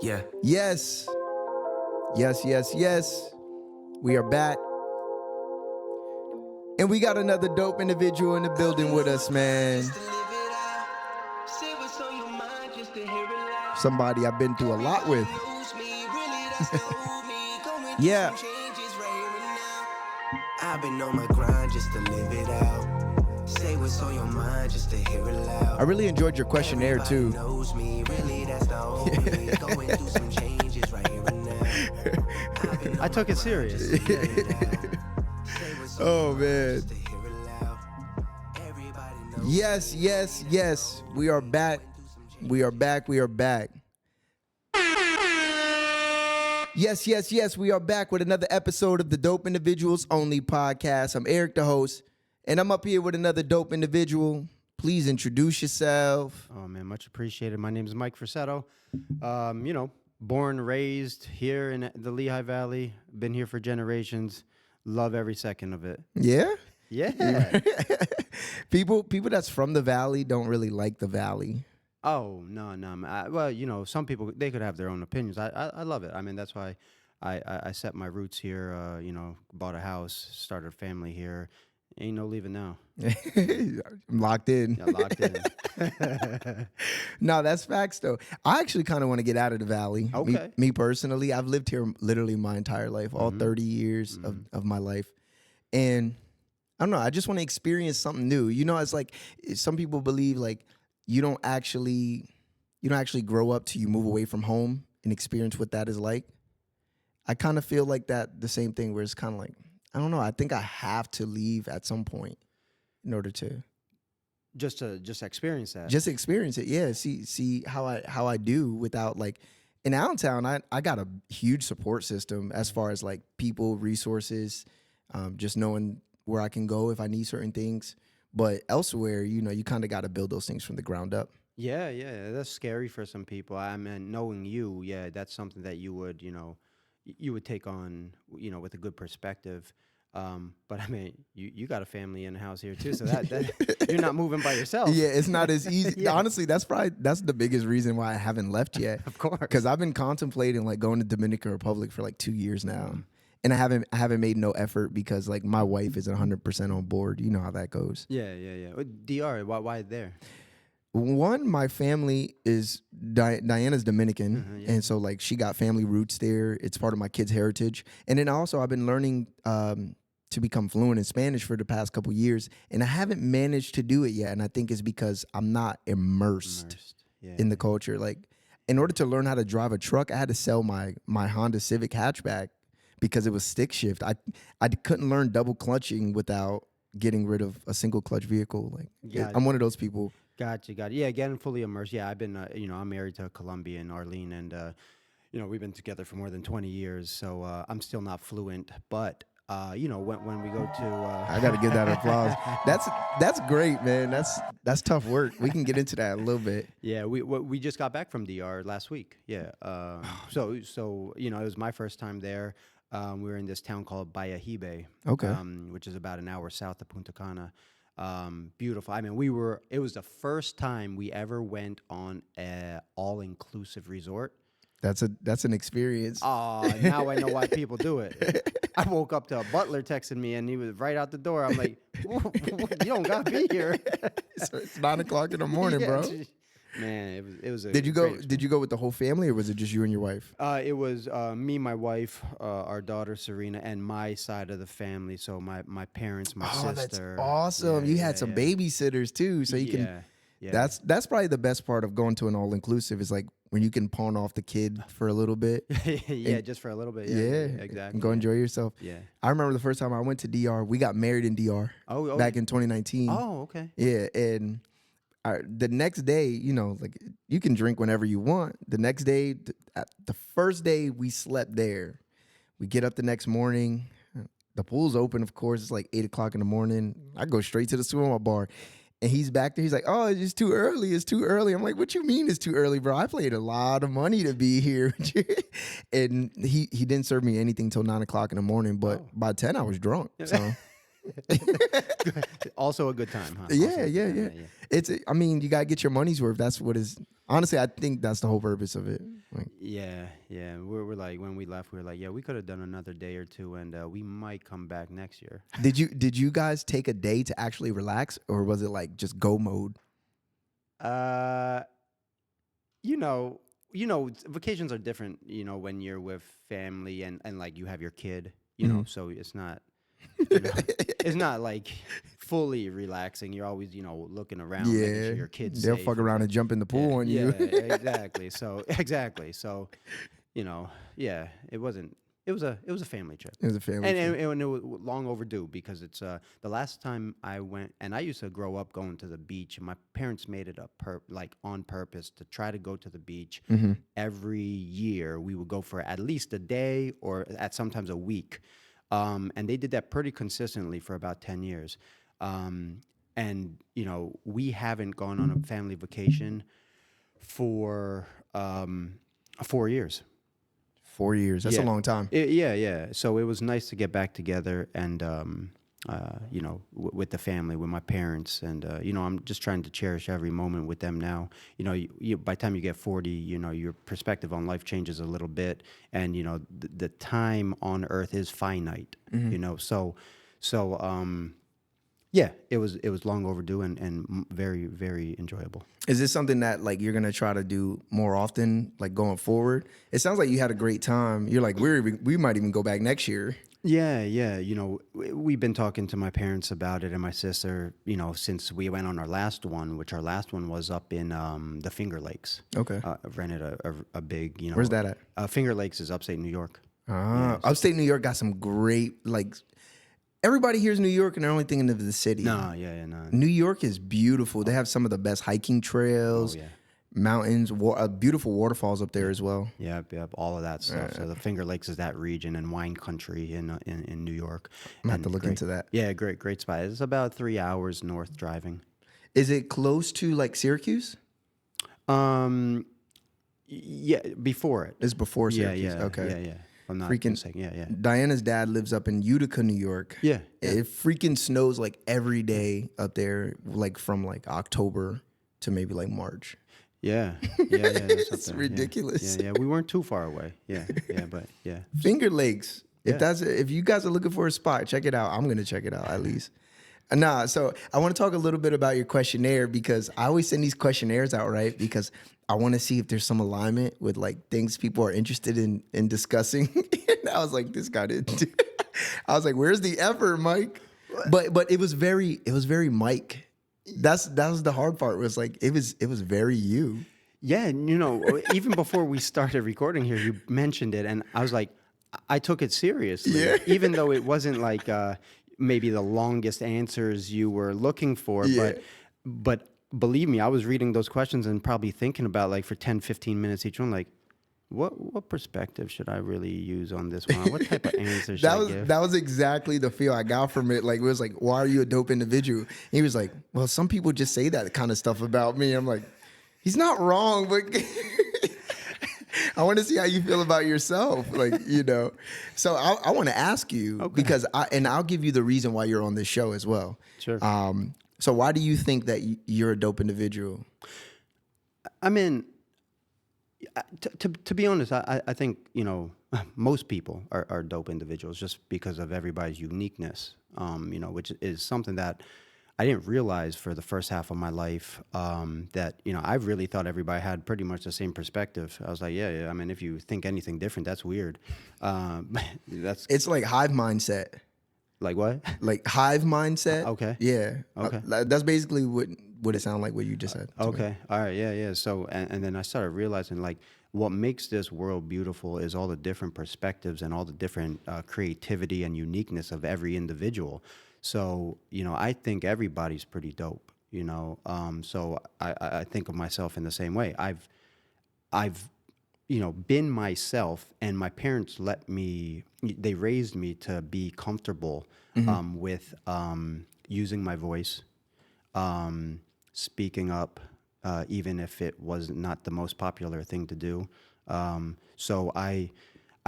Yeah. Yes. Yes, yes, yes. We are back. And we got another dope individual in the building with us, man. Somebody I've been through a lot with. Yeah. I've been on my grind just to live it out. Say what's on your mind just to hear it loud. I really enjoyed your questionnaire too. Knows me, really, that's the homie. Going through some changes right here and now. I took it serious. Oh man. Yes, yes, yes. We are back. We are back. We are back. Yes, yes, yes. We are back with another episode of the Dope Individuals Only podcast. I'm Erik The Host, and I'm up here with another dope individual. Please introduce yourself. Oh man, much appreciated. My name is Mike Frassetto. Born, raised here in the Lehigh Valley. Been here for generations. Love every second of it. Yeah? Yeah. People that's from the Valley don't really like the Valley. Oh, no. Well, some people, they could have their own opinions. I love it. I mean, that's why I set my roots here, bought a house, started a family here. Ain't no leaving now. I'm locked in. Yeah, locked in. No, that's facts, though. I actually kind of want to get out of the Valley. Okay. Me personally, I've lived here literally my entire life, all 30 years of my life. And I don't know, I just want to experience something new. You know, it's like some people believe like you don't actually grow up till you move away from home and experience what that is like. I kind of feel like that the same thing where it's kind of like, I don't know, I think I have to leave at some point in order to Just experience that. just experience it. Yeah, see how I do without like in Allentown, I got a huge support system as far as like people, resources, just knowing where I can go if I need certain things. But elsewhere, you kind of got to build those things from the ground up. Yeah, that's scary for some people. I mean, knowing you, yeah, that's something that you would, you would take on, with a good perspective. But I mean, you got a family in the house here too, so that you're not moving by yourself. Yeah, it's not as easy. Yeah. Honestly, that's the biggest reason why I haven't left yet. Of course, because I've been contemplating like going to Dominican Republic for like 2 years now. And I haven't made no effort because like my wife isn't 100% on board. You know how that goes. Yeah. DR, why there? One, my family is Diana's Dominican, Yeah. and so like she got family roots there. It's part of my kids' heritage. And then also I've been learning to become fluent in Spanish for the past couple years, and I haven't managed to do it yet. And I think it's because I'm not immersed. In the culture. Like in order to learn how to drive a truck, I had to sell my Honda Civic hatchback because it was stick shift. I couldn't learn double clutching without getting rid of a single clutch vehicle. Like I'm one of those people. Gotcha. Yeah, getting fully immersed. Yeah, I've been, I'm married to a Colombian, Arlene, and, we've been together for more than 20 years, so I'm still not fluent. But, when we go to... I got to give that applause. That's great, man. That's tough work. We can get into that a little bit. Yeah, we just got back from DR last week. Yeah. So it was my first time there. We were in this town called Bayahibe, Okay. Which is about an hour south of Punta Cana. Beautiful. I mean, it was the first time we ever went on a all-inclusive resort. That's an experience. Now I know why people do it. I woke up to a butler texting me, and he was right out the door. I'm like, you don't got to be here. So it's 9 o'clock in the morning, bro. Man, it was a Did you go with the whole family, or was it just you and your wife? It was me, my wife, our daughter Serena, and my side of the family. So my parents, my sister. That's awesome. You had some babysitters too, so you can. Yeah. That's probably the best part of going to an all inclusive is like when you can pawn off the kid for a little bit. Just for a little bit. Yeah, exactly. And go enjoy yourself. Yeah. I remember the first time I went to DR. We got married in DR. Back in 2019. Oh, okay. Yeah, and the next day, like you can drink whenever you want. The next day, the first day we slept there, we get up the next morning. The pool's open, of course. It's like 8 o'clock in the morning. I go straight to the swim bar. And he's back there. He's like, oh, it's too early. It's too early. I'm like, what you mean it's too early, bro? I paid a lot of money to be here. And he didn't serve me anything till 9 o'clock in the morning. But by 10, I was drunk. So Also a good time, huh? Also Yeah, a good yeah, time, yeah. It's. I mean, you gotta get your money's worth. That's what is. Honestly, I think that's the whole purpose of it. Like, Yeah, yeah. We're like, when we left, we were like, yeah, we could have done another day or two, and we might come back next year. did you guys take a day to actually relax, or was it like just go mode? Uh, you know, vacations are different. When you're with family and like you have your kid. So it's not. It's not like fully relaxing. You're always, looking around, making sure Yeah, your kid's they'll safe fuck and around stuff. and jump in the Yeah, pool on yeah, you. exactly. So exactly. So, yeah, it was a family trip. It was a family And, trip. and, and it was long overdue because it's the last time I went, and I used to grow up going to the beach, and my parents made it like on purpose to try to go to the beach every year. We would go for at least a day or at sometimes a week, and they did that pretty consistently for about 10 years. And we haven't gone on a family vacation for 4 years. 4 years. That's a long time. Yeah, yeah. So it was nice to get back together and, with the family, with my parents. And, I'm just trying to cherish every moment with them now. By the time you get 40, your perspective on life changes a little bit. And, the time on earth is finite, yeah, it was long overdue and very, very enjoyable. Is this something that like you're gonna try to do more often, like going forward? It sounds like you had a great time. You're like we might even go back next year. Yeah, yeah. We've been talking to my parents about it and my sister, since we went on our last one, which our last one was up in the Finger Lakes. Okay. Rented a big, Where's that at? Finger Lakes is upstate New York. Upstate New York got some great like. Everybody hears New York and they're only thinking of the city. No, yeah, no. New York is beautiful. They have some of the best hiking trails, mountains, beautiful waterfalls up there as well. Yep, all of that stuff. So the Finger Lakes is that region and wine country in New York. I'm gonna have to look into that. Yeah, great spot. It's about 3 hours north driving. Is it close to like Syracuse? Yeah, before it. It's before Syracuse. Yeah, okay. yeah. I'm not Freaking mistaken. Yeah. Diana's dad lives up in Utica, New York. Yeah. It freaking snows like every day up there, like from like October to maybe like March. Yeah. It's ridiculous. Yeah. We weren't too far away. Yeah. But yeah. Finger Lakes. Yeah. If you guys are looking for a spot, check it out. I'm gonna check it out at least. Nah, so I want to talk a little bit about your questionnaire because I always send these questionnaires out, right? Because I want to see if there's some alignment with like things people are interested in discussing. And I was like, this guy didn't. I was like, where's the effort, Mike? But it was very Mike. That was the hard part. Was like it was very you. Yeah, even before we started recording here, you mentioned it, and I was like, I took it seriously, even though it wasn't like maybe the longest answers you were looking for, but believe me, I was reading those questions and probably thinking about like for 10, 15 minutes each one, like, what perspective should I really use on this one? What type of answer should I give? That was exactly the feel I got from it. Like, it was like, why are you a dope individual? He was like, well, some people just say that kind of stuff about me. I'm like, he's not wrong, but I want to see how you feel about yourself. Like, So I want to ask you because I'll give you the reason why you're on this show as well. Sure. So why do you think that you're a dope individual? I mean, to be honest, I think, most people are dope individuals just because of everybody's uniqueness, which is something that I didn't realize for the first half of my life, that, I really thought everybody had pretty much the same perspective. I was like, yeah. I mean, if you think anything different, that's weird. It's like hive mindset. Like what? Like hive mindset. Okay. Yeah. Okay. That's basically what it sounded like what you just said. Okay. All right. Yeah. So, and then I started realizing like what makes this world beautiful is all the different perspectives and all the different creativity and uniqueness of every individual. So, I think everybody's pretty dope, so I think of myself in the same way. I've been myself, and my parents they raised me to be comfortable with using my voice, speaking up, even if it was not the most popular thing to do. So I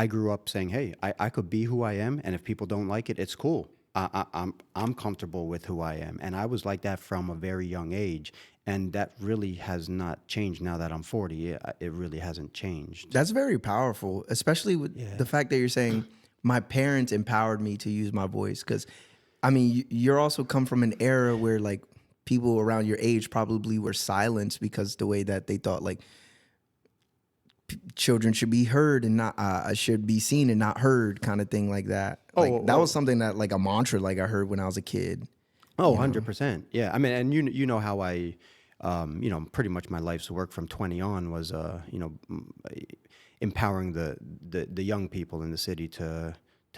grew up saying, hey, I could be who I am, and if people don't like it, it's cool. I'm comfortable with who I am, and I was like that from a very young age, and that really has not changed now that I'm 40. It really hasn't changed. That's very powerful, especially with the fact that you're saying my parents empowered me to use my voice. Because, I mean, you're also come from an era where like people around your age probably were silenced because the way that they thought like children should be heard and not should be seen and not heard, kind of thing like that. Like that was something that like a mantra like I heard when I was a kid. Oh, 100%. Yeah. I mean, and you know how I, pretty much my life's work from 20 on was, empowering the young people in the city to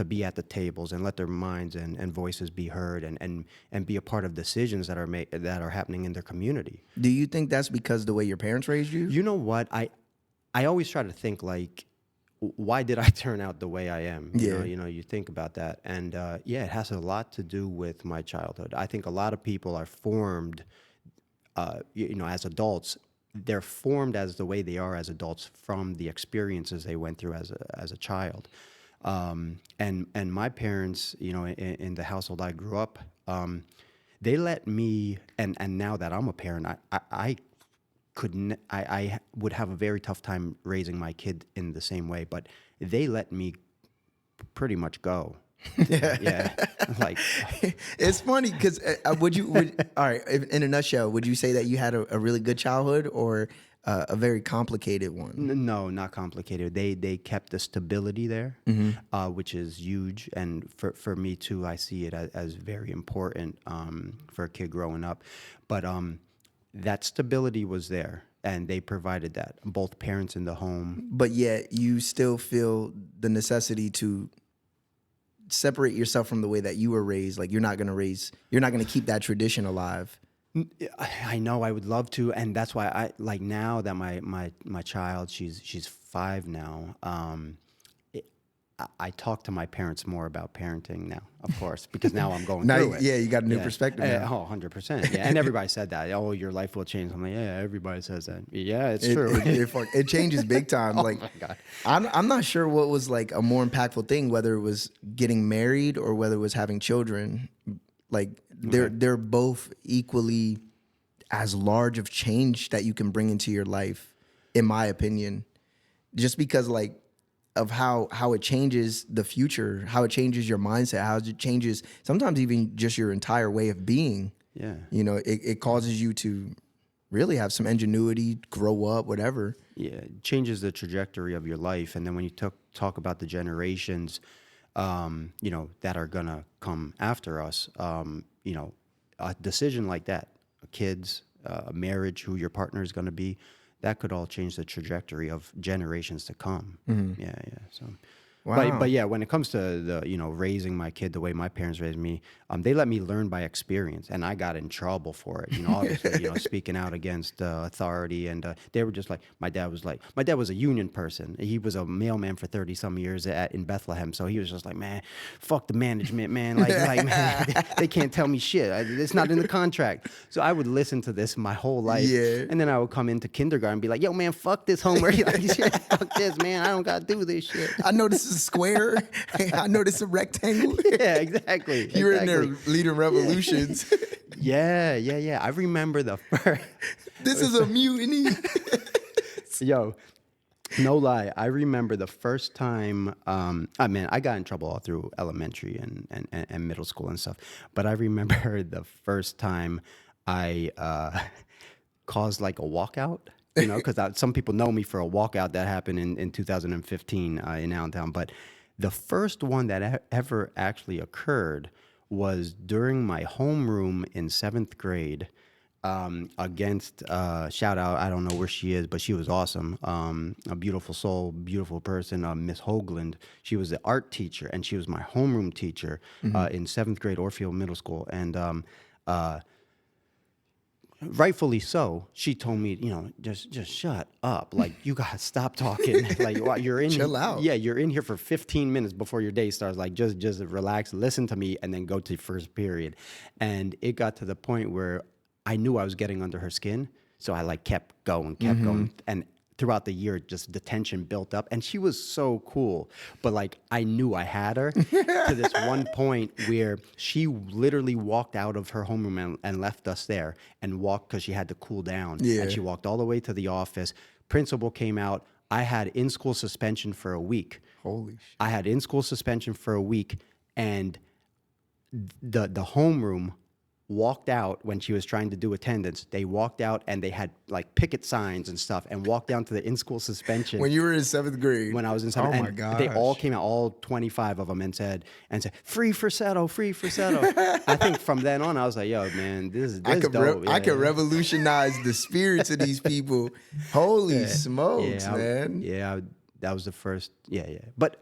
be at the tables and let their minds and voices be heard and be a part of decisions that are happening in their community. Do you think that's because the way your parents raised you? You know what? I always try to think like, why did I turn out the way I am? You think about that. And it has a lot to do with my childhood. I think a lot of people are formed, as adults. They're formed as the way they are as adults from the experiences they went through as a child. And my parents, in the household I grew up, they let me, and now that I'm a parent, I would have a very tough time raising my kid in the same way, but they let me pretty much go. Yeah. Like, it's funny because all right, in a nutshell, would you say that you had a really good childhood or a very complicated one? No, not complicated. They kept the stability there, which is huge. And for me too, I see it as very important for a kid growing up. But that stability was there, and they provided that, both parents in the home. But yet you still feel the necessity to separate yourself from the way that you were raised. Like you're not going to keep that tradition alive. I know I would love to. And that's why I like now that my child, she's 5 now. I talk to my parents more about parenting now, of course, because now I'm going through it. Yeah, you got a new perspective now. 100%. Yeah, and everybody said that. Oh, your life will change. I'm like, yeah, everybody says that. Yeah, it's true. It changes big time. Like, my God. I'm not sure what was like a more impactful thing, whether it was getting married or whether it was having children. Like they're both equally as large of change that you can bring into your life, in my opinion. Just because like of how it changes the future, how it changes your mindset, how it changes sometimes even just your entire way of being. Yeah. It causes you to really have some ingenuity, grow up, whatever. Yeah, it changes the trajectory of your life. And then when you talk about the generations, that are going to come after us, a decision like that, kids, a marriage, who your partner is going to be, that could all change the trajectory of generations to come. Mm-hmm. Yeah. So, wow. But yeah, when it comes to the, raising my kid the way my parents raised me, they let me learn by experience, and I got in trouble for it. Obviously, speaking out against authority, and they were just like, my dad was a union person. He was a mailman for 30 some years in Bethlehem, so he was just like, man, fuck the management, man. Like man, they can't tell me shit. It's not in the contract. So I would listen to this my whole life, and then I would come into kindergarten and be like, yo, man, fuck this homework. Fuck this, man. I don't gotta do this shit. I know this is a square. I know this is a rectangle. Yeah, exactly. You were in there leading revolutions. Yeah. I remember the first. This is a mutiny. Yo, no lie. I remember the first time. I got in trouble all through elementary and middle school and stuff. But I remember the first time I caused like a walkout. Because some people know me for a walkout that happened in 2015 in Allentown. But the first one that ever actually occurred was during my homeroom in 7th grade against, shout out, I don't know where she is, but she was awesome. A beautiful soul, beautiful person, Miss Hoagland. She was the art teacher, and she was my homeroom teacher in 7th grade, Orfield Middle School. And rightfully so, she told me, just shut up. Like, you gotta stop talking. Like, you're in. Chill out. Yeah, you're in here for 15 minutes before your day starts. Like, just relax, listen to me, and then go to first period. And it got to the point where I knew I was getting under her skin, so I kept going, and throughout the year, just the tension built up, and she was so cool. But like, I knew I had her to this one point where she literally walked out of her homeroom and left us there and walked because she had to cool down. Yeah. And she walked all the way to the office. Principal came out. I had in-school suspension for a week. Holy shit. I had in-school suspension for a week, and the homeroom walked out when she was trying to do attendance. They walked out and they had like picket signs and stuff and walked down to the in-school suspension. When you were in 7th grade. When I was in 7th, Oh my and gosh. they all came out, all 25 of them, and said, free Frassetto, free Frassetto. I think from then on, I was like, yo, man, this is dope. I could revolutionize the spirits of these people. Holy smokes, Yeah, man. Yeah, that was the first. Yeah. But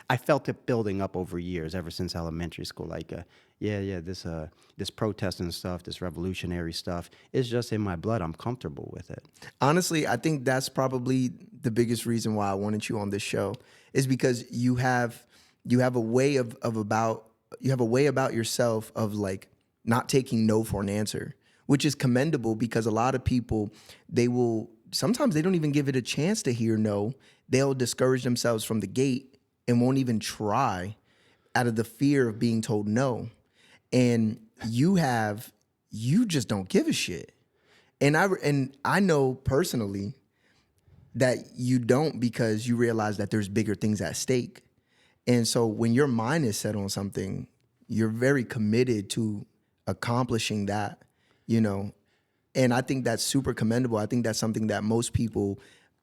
I felt it building up over years, ever since elementary school. Like, this protest and stuff, this revolutionary stuff, is just in my blood. I'm comfortable with it. Honestly, I think that's probably the biggest reason why I wanted you on this show, is because you have a way about yourself of like not taking no for an answer, which is commendable, because a lot of people, sometimes they don't even give it a chance to hear no. They'll discourage themselves from the gate and won't even try out of the fear of being told no. And you just don't give a shit. And I know personally that you don't, because you realize that there's bigger things at stake. And so when your mind is set on something, you're very committed to accomplishing that, you know. And I think that's super commendable. I think that's something that most people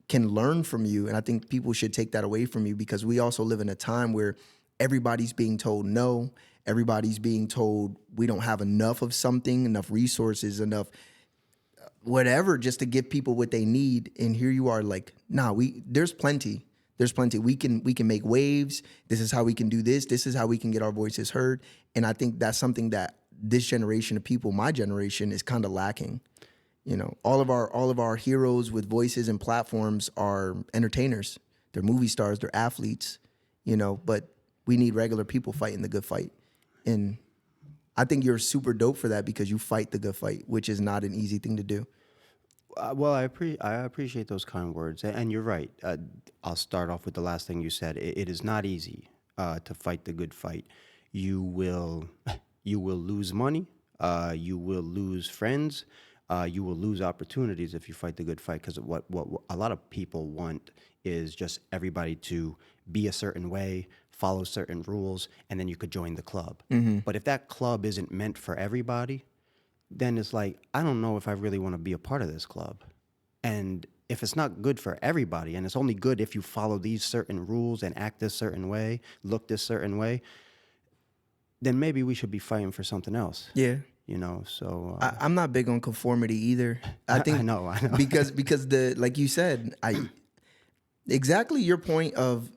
can learn from you. And I think people should take that away from you, because we also live in a time where everybody's being told no. Everybody's being told we don't have enough of something, enough resources, enough whatever, just to give people what they need. And here you are like, nah, there's plenty. There's plenty. We can make waves. This is how we can do this. This is how we can get our voices heard. And I think that's something that this generation of people, my generation, is kind of lacking. You know, all of our heroes with voices and platforms are entertainers. They're movie stars. They're athletes. You know, but we need regular people fighting the good fight. And I think you're super dope for that, because you fight the good fight, which is not an easy thing to do. Well, I appreciate those kind words, and you're right. I'll start off with the last thing you said. It is not easy to fight the good fight. You will lose money. You will lose friends. You will lose opportunities if you fight the good fight, because what a lot of people want is just everybody to be a certain way, follow certain rules, and then you could join the club. Mm-hmm. But if that club isn't meant for everybody, then it's like, I don't know if I really want to be a part of this club. And if it's not good for everybody, and it's only good if you follow these certain rules and act this certain way, look this certain way, then maybe we should be fighting for something else. Yeah. You know, so I'm not big on conformity either. I think I know because like you said, exactly your point of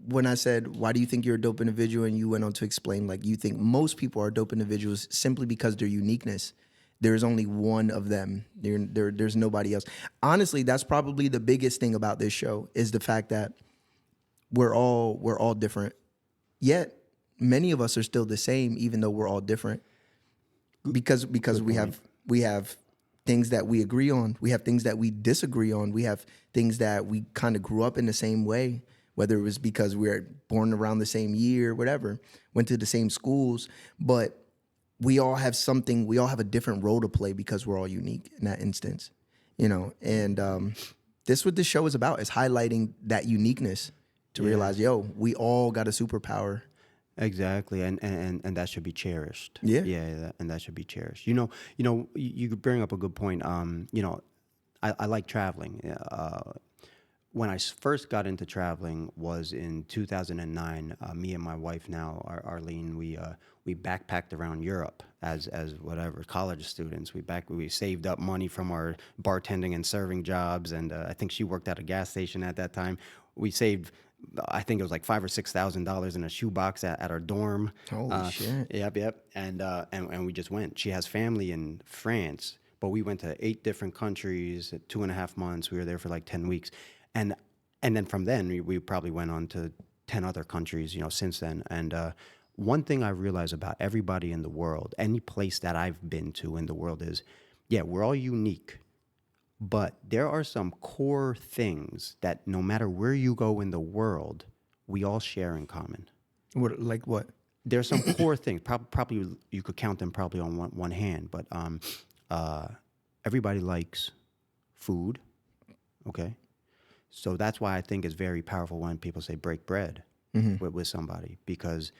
when I said, why do you think you're a dope individual? And you went on to explain, like, you think most people are dope individuals simply because their uniqueness. There's only one of them. There's nobody else. Honestly, that's probably the biggest thing about this show, is the fact that we're all different. Yet many of us are still the same, even though we're all different. Because we have things that we agree on. We have things that we disagree on. We have things that we kind of grew up in the same way, whether it was because we were born around the same year, whatever, went to the same schools. But we all have something, we all have a different role to play, because we're all unique in that instance, you know. And this what this show is about, is highlighting that uniqueness to realize, yo, we all got a superpower. Exactly, and that should be cherished. Yeah. And that should be cherished. You know, you bring up a good point. You know, I like traveling. When I first got into traveling was in 2009. Me and my wife now, Arlene, we backpacked around Europe as whatever college students. We saved up money from our bartending and serving jobs, and I think she worked at a gas station at that time. We saved, I think it was like $5,000 or $6,000 in a shoebox at our dorm. Holy shit! Yep. And we just went. She has family in France, but we went to 8 different countries at 2.5 months. We were there for like 10 weeks, and then from then we probably went on to 10 other countries, you know, since then. And one thing I realize about everybody in the world, any place that I've been to in the world, is, yeah, we're all unique, But there are some core things that no matter where you go in the world, we all share in common. What, like what? There's some core things. Probably you could count them probably on one hand, but everybody likes food. Okay, so that's why I think it's very powerful when people say break bread with somebody, because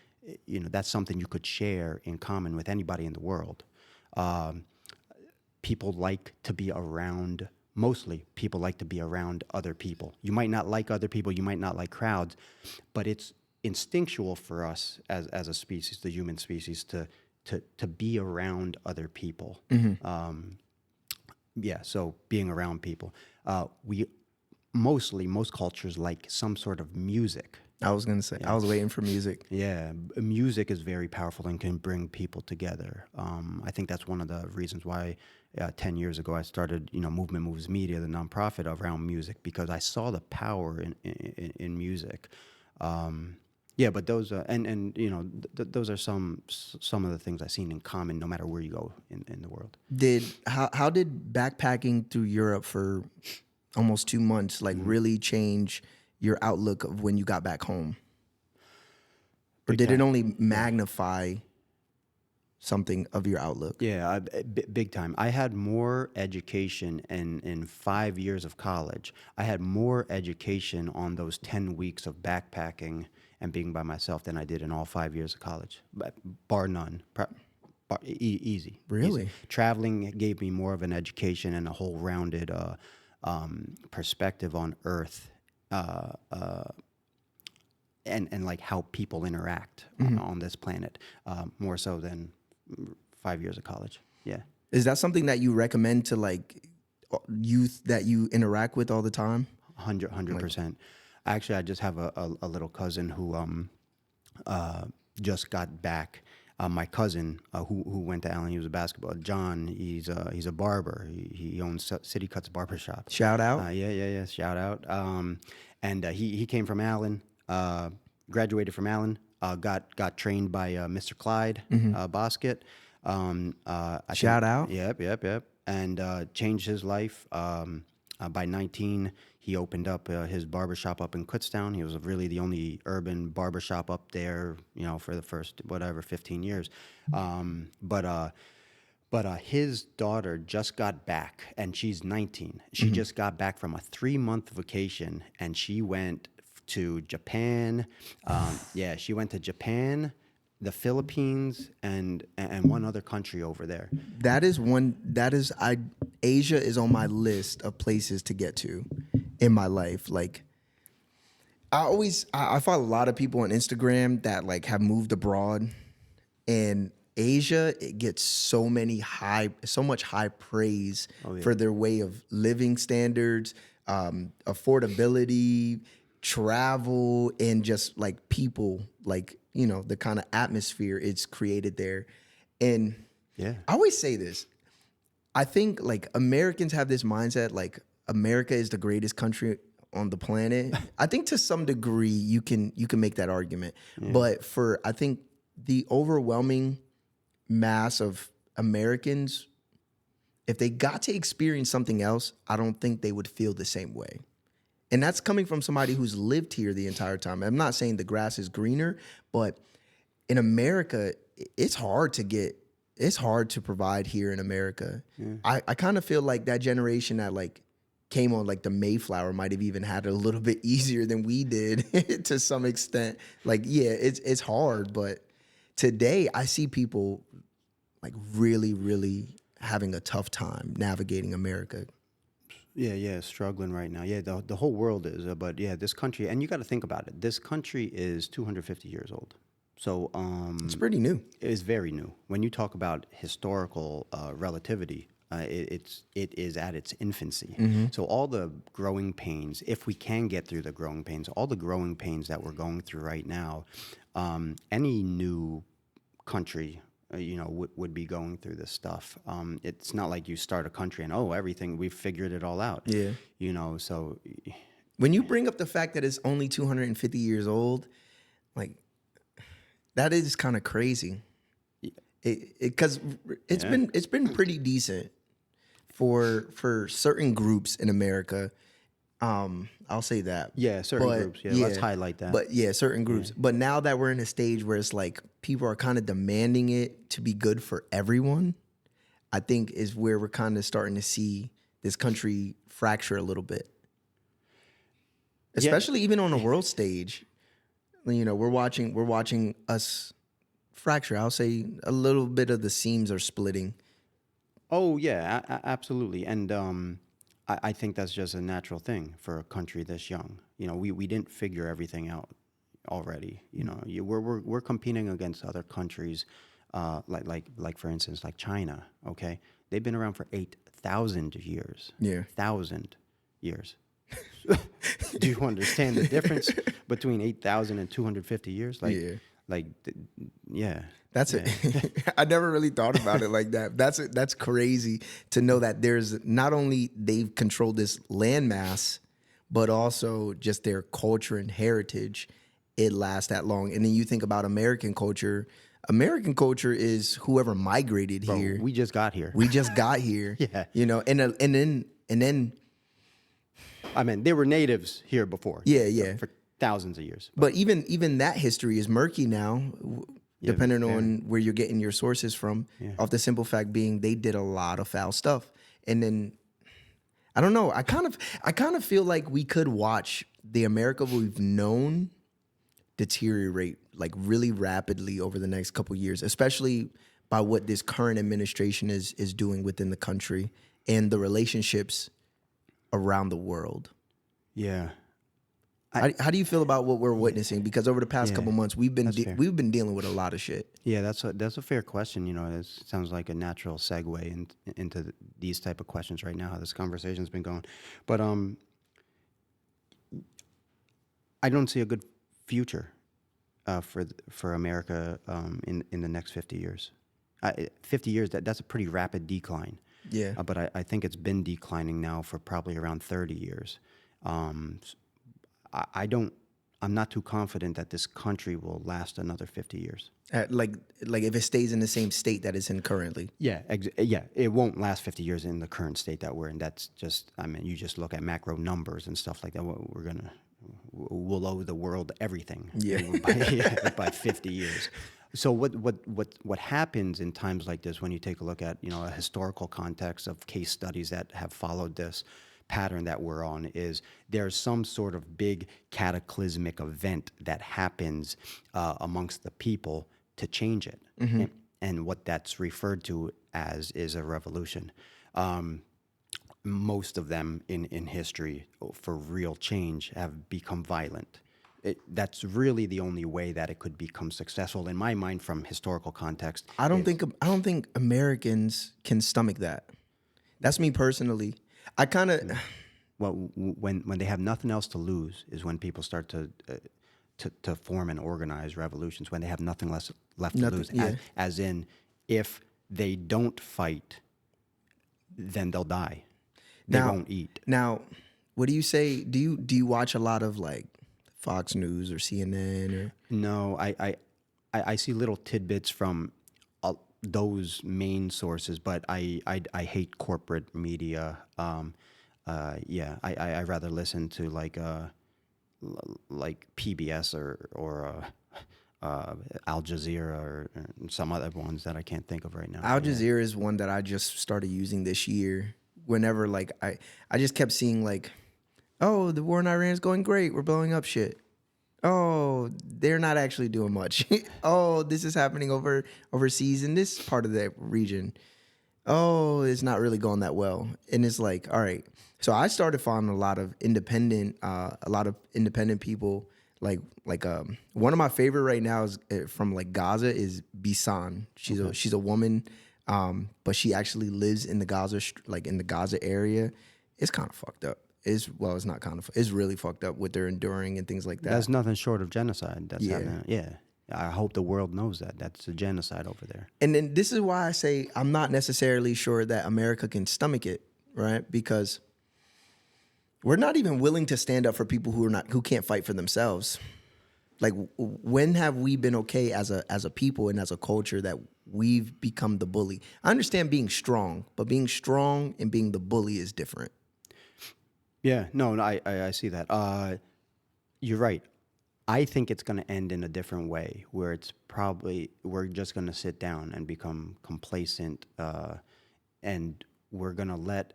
that's something you could share in common with anybody in the world. People like to be around. Mostly, people like to be around other people. You might not like other people. You might not like crowds, but it's instinctual for us as a species, the human species, to be around other people. So being around people. Most cultures like some sort of music. I was gonna say, I was waiting for music. Yeah, music is very powerful and can bring people together. I think that's one of the reasons why 10 years ago I started, Movement Moves Media, the nonprofit around music, because I saw the power in music. But those those are some of the things I've seen in common, no matter where you go in the world. How did backpacking through Europe for almost 2 months really change your outlook of when you got back home? Or did it only magnify something of your outlook? Yeah, big time. I had more education in 5 years of college. I had more education on those 10 weeks of backpacking and being by myself than I did in all 5 years of college, bar none. Easy. Really? Easy. Traveling gave me more of an education and a whole rounded perspective on Earth, and like how people interact on this planet, more so than 5 years of college. Yeah. Is that something that you recommend to like youth that you interact with all the time? 100%. Actually, I just have a little cousin who just got back. My cousin who went to Allen, he was a basketball. John, he's a barber. He owns City Cuts Barbershop. Shout out. Yeah. Shout out. And he came from Allen, graduated from Allen, got trained by Mr. Clyde Bosket. Shout out. Yep. And changed his life. By 19, he opened up his barbershop up in Kutztown. He was really the only urban barbershop up there, for the first, 15 years. But his daughter just got back, and she's 19. She just got back from a 3-month vacation, and she went to Japan. She went to Japan, the Philippines, and one other country over there. Asia is on my list of places to get to in my life. Like, I follow a lot of people on Instagram that like have moved abroad, and Asia, it gets so much high praise for their way of living standards, affordability, travel, and just like people, like, the kind of atmosphere it's created there. And I always say this. I think like Americans have this mindset like America is the greatest country on the planet. I think to some degree you can make that argument. But for I think the overwhelming mass of Americans, if they got to experience something else, I don't think they would feel the same way. And that's coming from somebody who's lived here the entire time. I'm not saying the grass is greener, but in America, it's hard to provide here in America. I kind of feel like that generation that like came on like the Mayflower might have even had it a little bit easier than we did to some extent. Like, it's hard, but today I see people like really, really having a tough time navigating America. Yeah, struggling right now. Yeah, the whole world is, but this country, and you got to think about it. This country is 250 years old. So it's pretty new. It's very new. When you talk about historical relativity, it is at its infancy. So all the growing pains, if we can get through the growing pains, all the growing pains that we're going through right now, any new country, would be going through this stuff. It's not like you start a country and everything, we've figured it all out. Yeah. So when you bring up the fact that it's only 250 years old, like that is kind of crazy. Because it's been pretty decent for certain groups in America. I'll say that. Yeah, certain groups. Yeah, let's highlight that. But yeah, certain groups. But now that we're in a stage where it's like people are kind of demanding it to be good for everyone, I think is where we're kind of starting to see this country fracture a little bit. Especially even on a world stage. You know, we're watching us fracture. I'll say a little bit of the seams are splitting. Oh yeah, absolutely. And I think that's just a natural thing for a country this young. You know, we didn't figure everything out already. You know, we're competing against other countries, like for instance, like China. Okay, they've been around for 8,000 years. Yeah, 1,000 years. Do you understand the difference between 8,000 and 250 years? Yeah. That's it. I never really thought about it like that. That's crazy to know that there's not only they've controlled this landmass, but also just their culture and heritage. It lasts that long. And then you think about American culture. American culture is whoever migrated here. We just got here. We just got here. Yeah. You know, and then. I mean, they were natives here before. Yeah. For thousands of years. But even that history is murky now. Depending on where you're getting your sources from, off the simple fact being they did a lot of foul stuff. And then, I don't know, I kind of feel like we could watch the America we've known deteriorate like really rapidly over the next couple of years, especially by what this current administration is doing within the country and the relationships around the world. Yeah. How do you feel about what we're witnessing? Because over the past couple months, we've been dealing with a lot of shit. Yeah, that's a fair question. You know, it sounds like a natural segue into these type of questions right now. How this conversation's been going, but I don't see a good future for America in the next 50 years. 50 years, that's a pretty rapid decline. Yeah, but I think it's been declining now for probably around 30 years. I'm not too confident that this country will last another 50 years. like if it stays in the same state that it's in currently. Yeah, it won't last 50 years in the current state that we're in. That's just, I mean, you just look at macro numbers and stuff like that. We'll owe the world everything. Yeah. by 50 years. So what happens in times like this when you take a look at, you know, a historical context of case studies that have followed this pattern that we're on is there's some sort of big cataclysmic event that happens amongst the people to change it. Mm-hmm. And what that's referred to as is a revolution. Most of them in history for real change have become violent. That's really the only way that it could become successful in my mind from historical context. I don't think Americans can stomach that. That's me personally. I kind of when they have nothing else to lose is when people start to form and organize revolutions. When they have nothing left to lose, as in if they don't fight, then they'll die. They won't eat. Now, what do you say? Do you watch a lot of like Fox News or CNN or? No, I see little tidbits from those main sources, but I hate corporate media. I rather listen to like PBS or Al Jazeera or some other ones that I can't think of right now. Al Jazeera is one that I just started using this year. Whenever like I just kept seeing like, oh, the war in Iran is going great. We're blowing up shit. Oh, they're not actually doing much. Oh, this is happening overseas in this part of the region. Oh, it's not really going that well. And it's like, all right. So I started following a lot of independent people. Like one of my favorite right now is from like Gaza is Bisan. She's a woman, but she actually lives in the Gaza area. It's kind of fucked up. It's not kind of. It's really fucked up what they're enduring and things like that. That's nothing short of genocide. That's happening. Yeah. I hope the world knows that. That's a genocide over there. And then this is why I say I'm not necessarily sure that America can stomach it, right? Because we're not even willing to stand up for people who can't fight for themselves. Like, when have we been okay as a people and as a culture that we've become the bully. I understand being strong, but being strong and being the bully is different. Yeah, no, I see that. You're right. I think it's going to end in a different way, where it's probably we're just going to sit down and become complacent, and we're going to let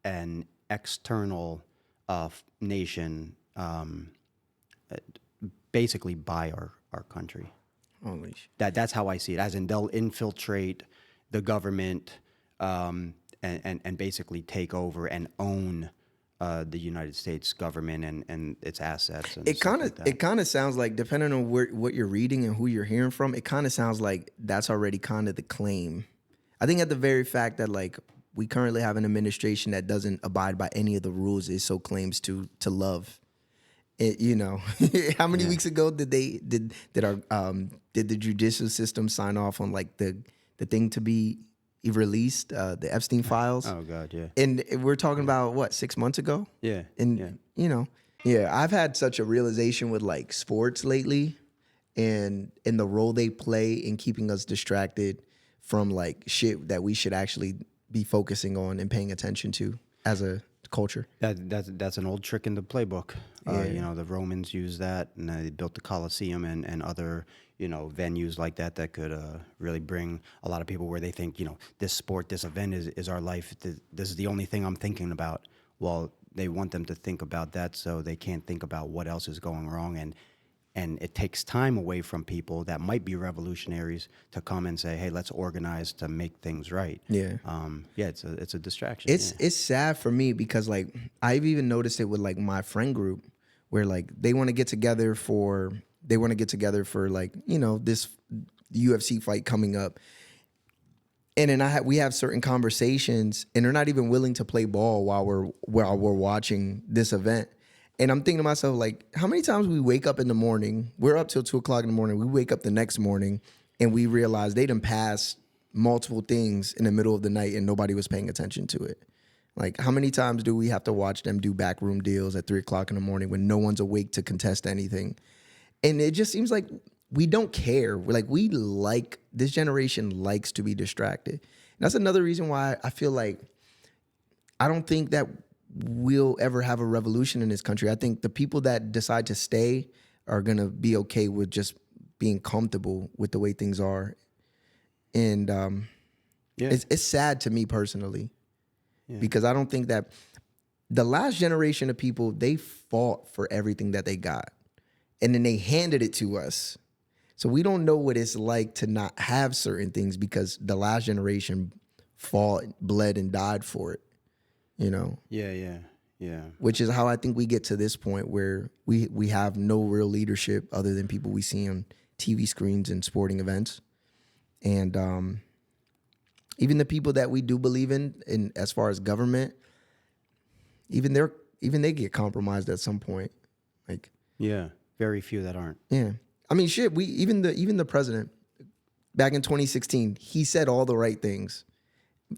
an external nation basically buy our country. Holy sh- That's how I see it. As in, they'll infiltrate the government, and basically take over and own the United States government and its assets. And It stuff kind of like that. it kind of sounds like, depending on what you're reading and who you're hearing from, it kind of sounds like that's already kind of the claim. I think at the very fact that like we currently have an administration that doesn't abide by any of the rules it so claims to love. It, you know, how many weeks ago did the judicial system sign off on like the thing to be released, the Epstein files? Oh God, yeah. And we're talking about what, 6 months ago? Yeah. And yeah. you know, I've had such a realization with like sports lately, and the role they play in keeping us distracted from like shit that we should actually be focusing on and paying attention to as a culture. That's an old trick in the playbook. Yeah. You know, the Romans used that, and they built the Colosseum and other, you know, venues like that could really bring a lot of people where they think, you know, this sport, this event is our life. This is the only thing I'm thinking about. Well, they want them to think about that so they can't think about what else is going wrong. And it takes time away from people that might be revolutionaries to come and say, hey, let's organize to make things right. Yeah. It's a distraction. It's sad for me because like I've even noticed it with like my friend group, where like they want to get together for like, you know, this UFC fight coming up. And then we have certain conversations, and they're not even willing to play ball while we're watching this event. And I'm thinking to myself, like, how many times we wake up in the morning, we're up till 2 o'clock in the morning, we wake up the next morning and we realize they done passed multiple things in the middle of the night and nobody was paying attention to it. Like, how many times do we have to watch them do backroom deals at 3 o'clock in the morning when no one's awake to contest anything? And it just seems like we don't care. This generation likes to be distracted. And that's another reason why I feel like I don't think that we'll ever have a revolution in this country. I think the people that decide to stay are going to be okay with just being comfortable with the way things are. And it's sad to me personally, because I don't think that the last generation of people, they fought for everything that they got, and then they handed it to us. So we don't know what it's like to not have certain things because the last generation fought, bled, and died for it. You know? Yeah. Which is how I think we get to this point where we have no real leadership other than people we see on TV screens and sporting events. And even the people that we do believe in as far as government, even they get compromised at some point. Like, yeah, very few that aren't. yeah. I mean, shit, even the president back in 2016, he said all the right things.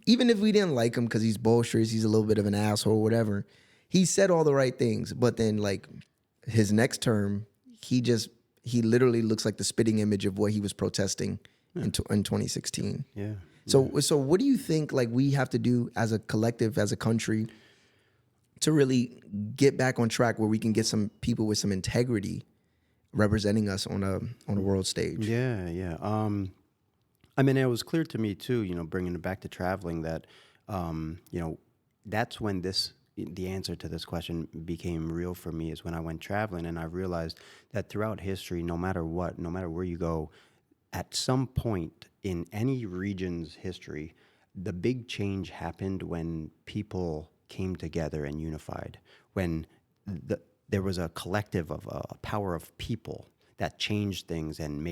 Even if we didn't like him because he's boisterous, he's a little bit of an asshole, whatever, he said all the right things. But then, like, his next term, he literally looks like the spitting image of what he was protesting in 2016. Yeah. So what do you think, like, we have to do as a collective, as a country, to really get back on track where we can get some people with some integrity representing us on a world stage? Yeah. I mean, it was clear to me too, you know, bringing it back to traveling, that, you know, that's when the answer to this question became real for me, is when I went traveling and I realized that throughout history, no matter where you go, at some point in any region's history, the big change happened when people came together and unified, when there was a collective of a power of people that changed things and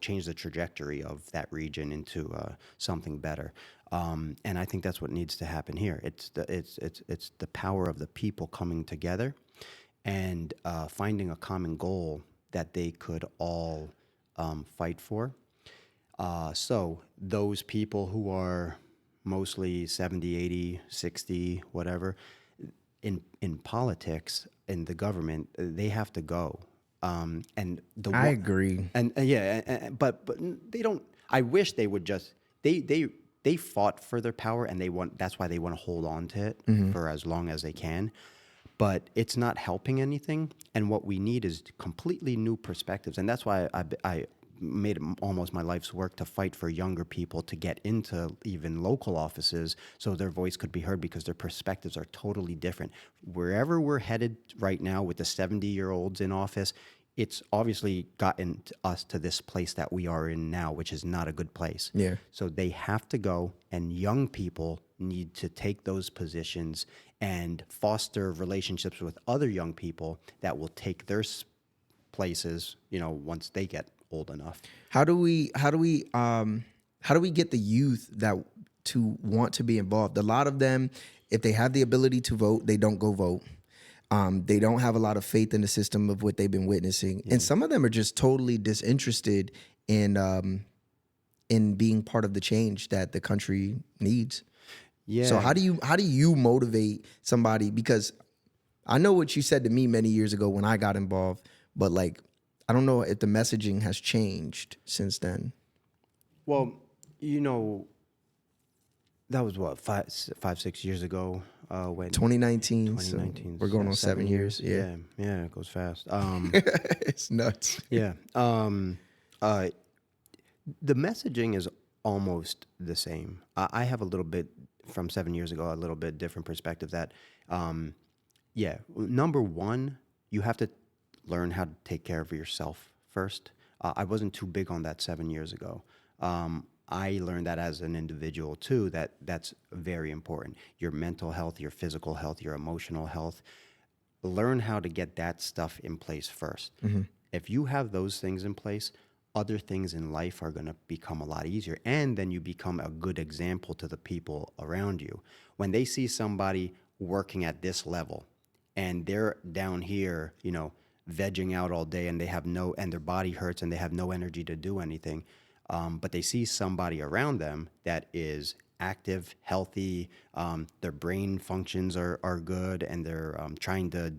changed the trajectory of that region into something better. And I think that's what needs to happen here. It's the power of the people coming together and finding a common goal that they could all fight for. So those people who are mostly 70, 80, 60, whatever, in politics, in the government, they have to go. I agree. And but they don't. I wish they would just they fought for their power, and that's why they want to hold on to it for as long as they can. But it's not helping anything, and what we need is completely new perspectives, and that's why I made it almost my life's work to fight for younger people to get into even local offices so their voice could be heard, because their perspectives are totally different. Wherever we're headed right now with the 70-year-olds in office, it's obviously gotten us to this place that we are in now, which is not a good place. Yeah. So they have to go, and young people need to take those positions and foster relationships with other young people that will take their places, once they get old enough. How do we get the youth that to want to be involved? A lot of them, if they have the ability to vote, they don't go vote. They don't have a lot of faith in the system of what they've been witnessing, and some of them are just totally disinterested in being part of the change that the country needs. Yeah. So how do you motivate somebody? Because I know what you said to me many years ago when I got involved, but like, I don't know if the messaging has changed since then. Well, that was what, 6 years ago. When 2019. 2019, So we're going on 7 years. Yeah. Yeah, it goes fast. It's nuts. Yeah. The messaging is almost the same. I have a little bit from 7 years ago, a little bit different perspective that, number one, you have to learn how to take care of yourself first. I wasn't too big on that 7 years ago. I learned that as an individual too, that's very important. Your mental health, your physical health, your emotional health. Learn how to get that stuff in place first. If you have those things in place, other things in life are going to become a lot easier. And then you become a good example to the people around you. When they see somebody working at this level and they're down here, vegging out all day, and and their body hurts and they have no energy to do anything. But they see somebody around them that is active, healthy, their brain functions are good, and they're trying to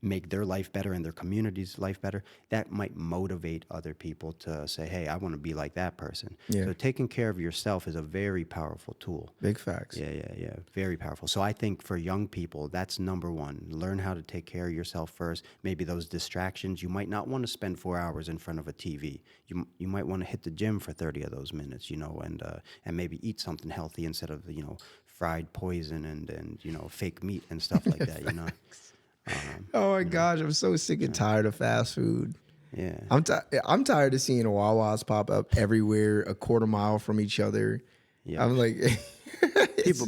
make their life better and their community's life better. That might motivate other people to say, hey, I want to be like that person. Yeah. So taking care of yourself is a very powerful tool. Big facts. Yeah. Very powerful. So I think for young people, that's number one. Learn how to take care of yourself first. Maybe those distractions, you might not want to spend 4 hours in front of a TV. You might want to hit the gym for 30 of those minutes, and maybe eat something healthy instead of, fried poison and fake meat and stuff like that, Oh my gosh, I'm so sick and tired of fast food. Yeah. I'm tired of seeing Wawas pop up everywhere, a quarter mile from each other. Yeah. I'm like,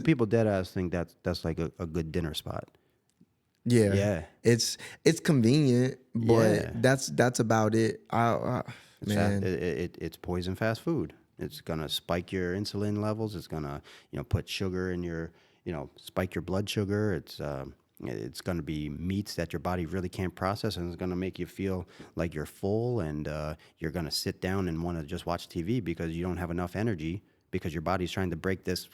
people dead ass think that's like a good dinner spot. Yeah. Yeah. It's convenient, but that's about it. Man. It's poison fast food. It's gonna spike your insulin levels. It's gonna put sugar in your spike your blood sugar. It's going to be meats that your body really can't process, and it's going to make you feel like you're full, and you're going to sit down and want to just watch TV because you don't have enough energy because your body's trying to break this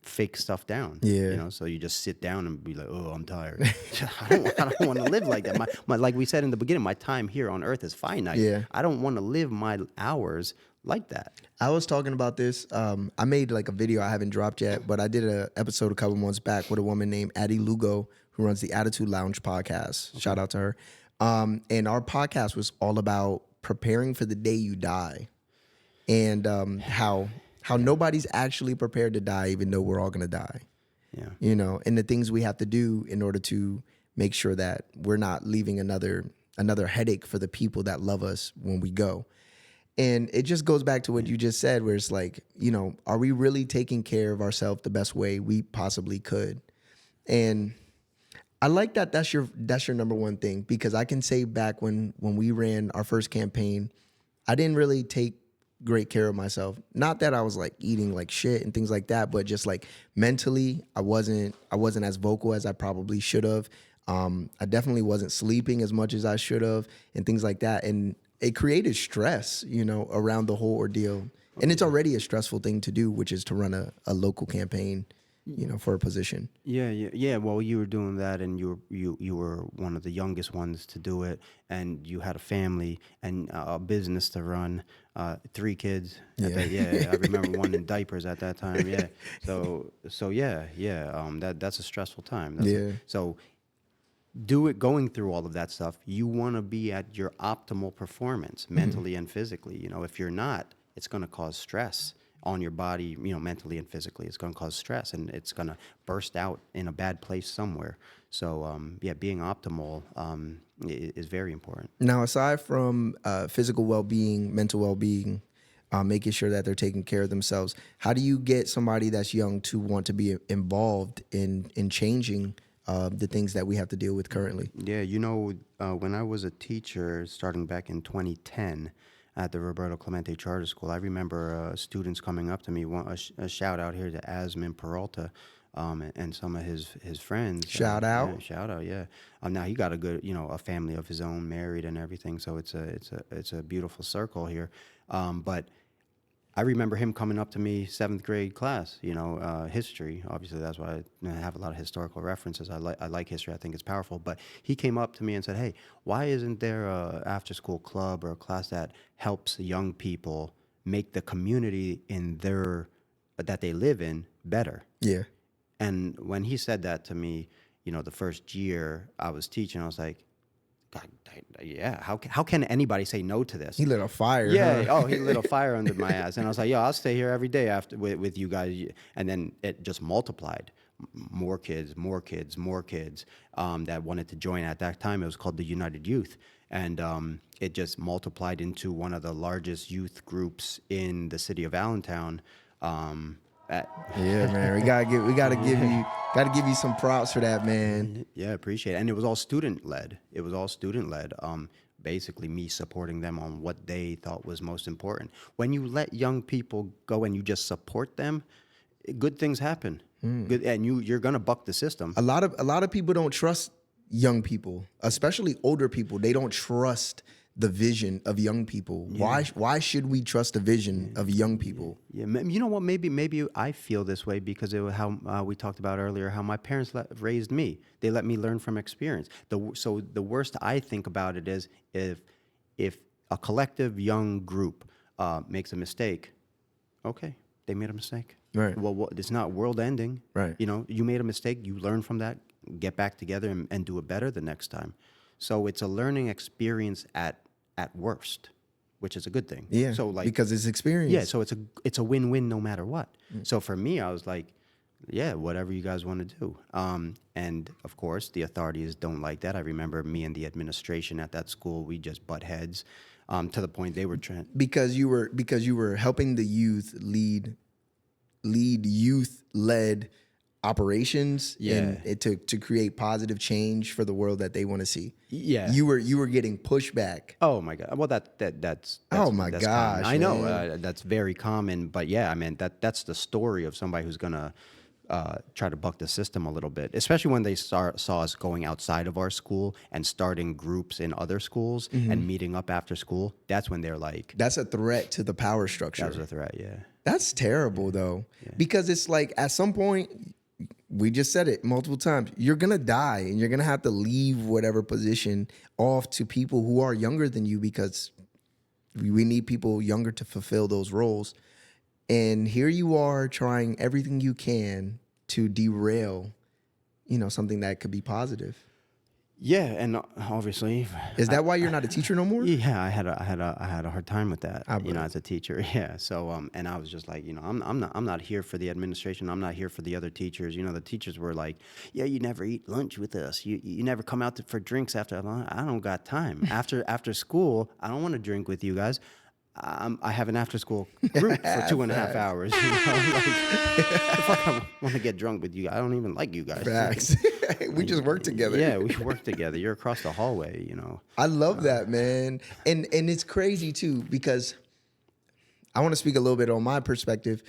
fake stuff down. Yeah. So you just sit down and be like, oh, I'm tired. I don't want to live like that. My like we said in the beginning, my time here on earth is finite. Yeah. I don't want to live my hours like that. I was talking about this. I made like a video I haven't dropped yet, but I did an episode a couple months back with a woman named Addie Lugo, who runs the Attitude Lounge podcast. Okay. Shout out to her. And our podcast was all about preparing for the day you die, and how nobody's actually prepared to die, even though we're all gonna die. Yeah. And the things we have to do in order to make sure that we're not leaving another headache for the people that love us when we go. And it just goes back to what you just said, where it's like, are we really taking care of ourselves the best way we possibly could? And I like that that's your number one thing, because I can say back when we ran our first campaign, I didn't really take great care of myself. Not that I was like eating like shit and things like that, but just like mentally, I wasn't as vocal as I probably should have. I definitely wasn't sleeping as much as I should have and things like that. And it created stress, around the whole ordeal. And it's already a stressful thing to do, which is to run a local campaign. for a position. Yeah. Well, you were doing that, and you were one of the youngest ones to do it, and you had a family and a business to run, 3 kids. I remember one in diapers at that time. Yeah. So yeah. That's a stressful time. So going through all of that stuff, you want to be at your optimal performance mentally and physically. If you're not, it's going to cause stress on your body, mentally and physically. It's going to cause stress, and it's going to burst out in a bad place somewhere. So, being optimal is very important. Now, aside from physical well-being, mental well-being, making sure that they're taking care of themselves, how do you get somebody that's young to want to be involved in changing the things that we have to deal with currently? Yeah, when I was a teacher starting back in 2010 at the Roberto Clemente Charter School, I remember students coming up to me. A shout out here to Asmin Peralta and some of his friends. Shout out. Yeah, shout out, yeah. Now he got a good, a family of his own, married and everything. So it's a beautiful circle here. But I remember him coming up to me, 7th grade class, history. Obviously, that's why I have a lot of historical references. I like history. I think it's powerful. But he came up to me and said, "Hey, why isn't there a after-school club or a class that helps young people make the community that they live in better?" Yeah. And when he said that to me, the first year I was teaching, I was like, God, yeah, how can anybody say no to this? He lit a fire. Yeah. Huh? Oh, he lit a fire under my ass. And I was like, I'll stay here every day with you guys. And then it just multiplied. More kids that wanted to join. At that time, it was called the United Youth. And it just multiplied into one of the largest youth groups in the city of Allentown. Yeah, man. We gotta give you some props for that, man. Yeah, appreciate it. And it was all student led. Basically me supporting them on what they thought was most important. When you let young people go and you just support them, good things happen. Good, and you're gonna buck the system. A lot of people don't trust young people, especially older people. They don't trust the vision of young people. Yeah. Why should we trust the vision of young people? Yeah, you know what? Maybe I feel this way because it was how we talked about earlier, how my parents raised me. They let me learn from experience. So the worst I think about it is if a collective young group makes a mistake, okay, they made a mistake. Right. Well, it's not world ending. Right. You made a mistake. You learn from that. Get back together and do it better the next time. So it's a learning experience at worst, which is a good thing. Yeah. So because it's experience. Yeah. So it's a win-win no matter what. So for me, I was like, yeah, whatever you guys want to do. And of course, the authorities don't like that. I remember me and the administration at that school, we just butt heads to the point they were trying. Because you were helping the youth lead youth-led operations, and to create positive change for the world that they want to see. Yeah, you were getting pushback. Oh my God! Well, that's oh my that's gosh! Common. I know that's very common, but yeah, I mean that's the story of somebody who's gonna try to buck the system a little bit, especially when they saw us going outside of our school and starting groups in other schools and meeting up after school. That's when they're like, that's a threat to the power structure. That was a threat. Yeah, that's terrible though, because it's like at some point. We just said it multiple times. You're going to die and you're going to have to leave whatever position off to people who are younger than you because we need people younger to fulfill those roles. And here you are trying everything you can to derail, something that could be positive. Yeah, and obviously, is that why you're not a teacher no more? Yeah, I had a hard time with that, as a teacher. Yeah, so and I was just like, I'm not here for the administration. I'm not here for the other teachers. The teachers were like, yeah, you never eat lunch with us. You never come out for drinks after. I don't got time after school. I don't want to drink with you guys. I have an after-school group for 2.5 hours. The fuck I want to get drunk with you. I don't even like you guys. Facts. We just work together. Yeah, we work together. You're across the hallway, I love that, man. And it's crazy, too, because I want to speak a little bit on my perspective.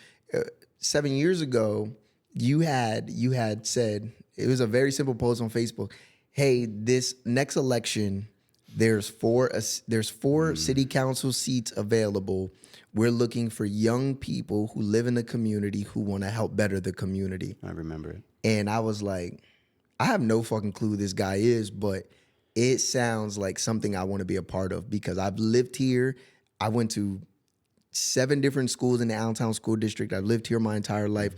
7 years ago, you had said, it was a very simple post on Facebook, hey, this next election, there's four city council seats available. We're looking for young people who live in the community who want to help better the community. I remember it. And I was like, I have no fucking clue who this guy is, but it sounds like something I want to be a part of because I've lived here. I went to 7 different schools in the Allentown School District. I've lived here my entire life,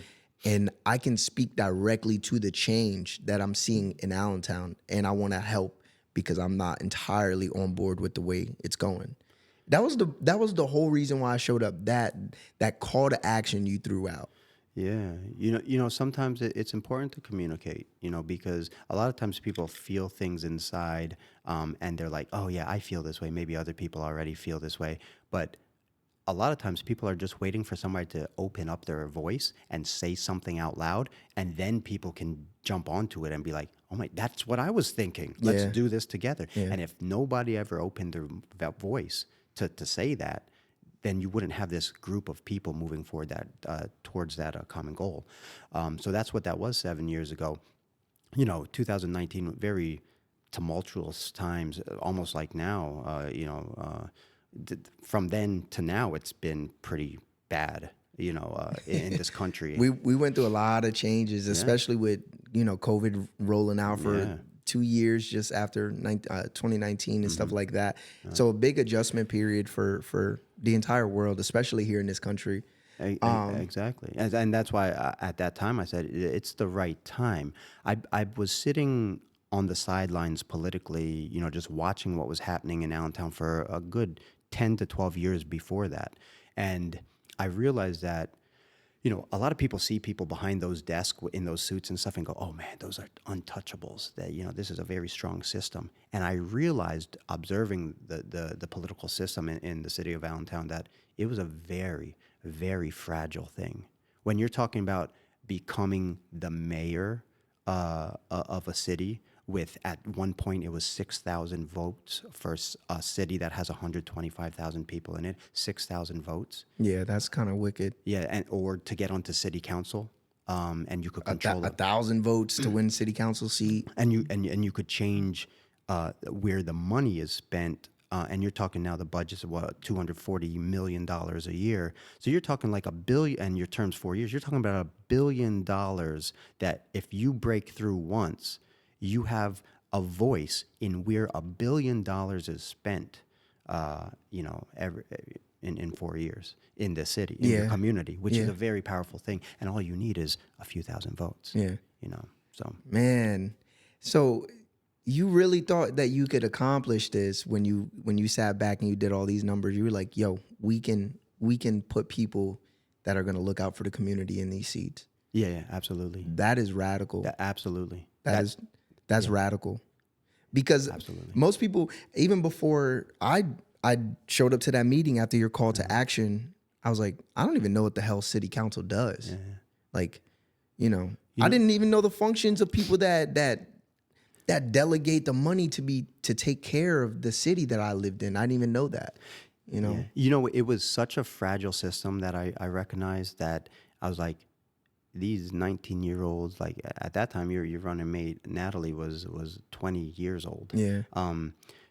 and I can speak directly to the change that I'm seeing in Allentown, and I want to help because I'm not entirely on board with the way it's going. That was the whole reason why I showed up. That call to action you threw out. Yeah, sometimes it's important to communicate, because a lot of times people feel things inside, and they're like, oh yeah, I feel this way. Maybe other people already feel this way. But a lot of times people are just waiting for somebody to open up their voice and say something out loud, and then people can jump onto it and be like, oh my, that's what I was thinking. Let's do this together. Yeah. And if nobody ever opened their voice to say that, then you wouldn't have this group of people moving forward towards that common goal. So that's what that was 7 years ago. 2019, very tumultuous times, almost like now. From then to now, it's been pretty bad. In this country, we went through a lot of changes, especially with COVID rolling out for 2 years just after 2019 and stuff like that. So a big adjustment period for the entire world, especially here in this country. Exactly. And that's why at that time I said it's the right time. I was sitting on the sidelines politically, just watching what was happening in Allentown for a good 10 to 12 years before that. And I realized that a lot of people see people behind those desks in those suits and stuff and go, oh man, those are untouchables. That, this is a very strong system. And I realized, observing the political system in the city of Allentown, that it was a very, very fragile thing. When you're talking about becoming the mayor of a city with, at one point, it was 6,000 votes for a city that has 125,000 people in it, 6,000 votes. Yeah, that's kind of wicked. Yeah, or to get onto city council, and you could control 1,000 votes to win city council seat, and you could change where the money is spent. And you're talking now the budget's what, $240 million a year. So you're talking like $1 billion, and your term's 4 years. You're talking about $1 billion that if you break through once, you have a voice in where $1 billion is spent, in 4 years in the city, in the community, which is a very powerful thing. And all you need is a few thousand votes. Yeah. So. Man, so you really thought that you could accomplish this when you sat back and you did all these numbers. You were like, yo, we can put people that are going to look out for the community in these seats. Yeah, absolutely. That is radical. Absolutely. That's radical. Because most people, even before I showed up to that meeting after your call to action, I was like, I don't even know what the hell city council does. Yeah. Like, I didn't even know the functions of people that delegate the money to take care of the city that I lived in. I didn't even know that. Yeah. It was such a fragile system that I recognized that I was like, these 19-year-olds, like at that time, your running mate Natalie was 20 years old. Yeah.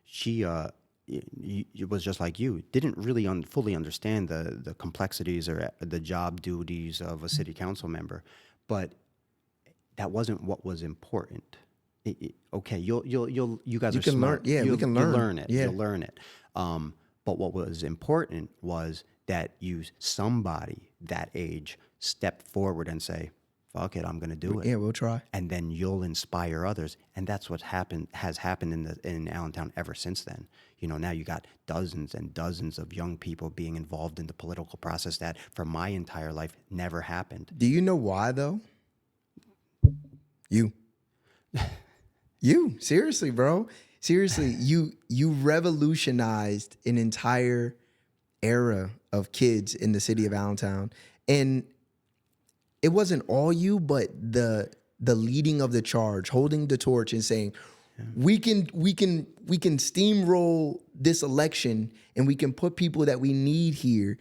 She was just like you, didn't really fully understand the complexities or the job duties of a city council member, but that wasn't what was important. Okay, you guys are smart. Learn. Yeah, we can learn. You'll learn it. Yeah. You'll learn it. But what was important was that somebody that age step forward and say, fuck it, I'm going to do it. Yeah, we'll try. And then you'll inspire others. And that's what has happened in Allentown ever since then. Now you got dozens and dozens of young people being involved in the political process that for my entire life never happened. Do you know why though? You, seriously, bro. Seriously, you revolutionized an entire era of kids in the city of Allentown. And it wasn't all you, but the leading of the charge, holding the torch and saying, we can steamroll this election and we can put people that we need here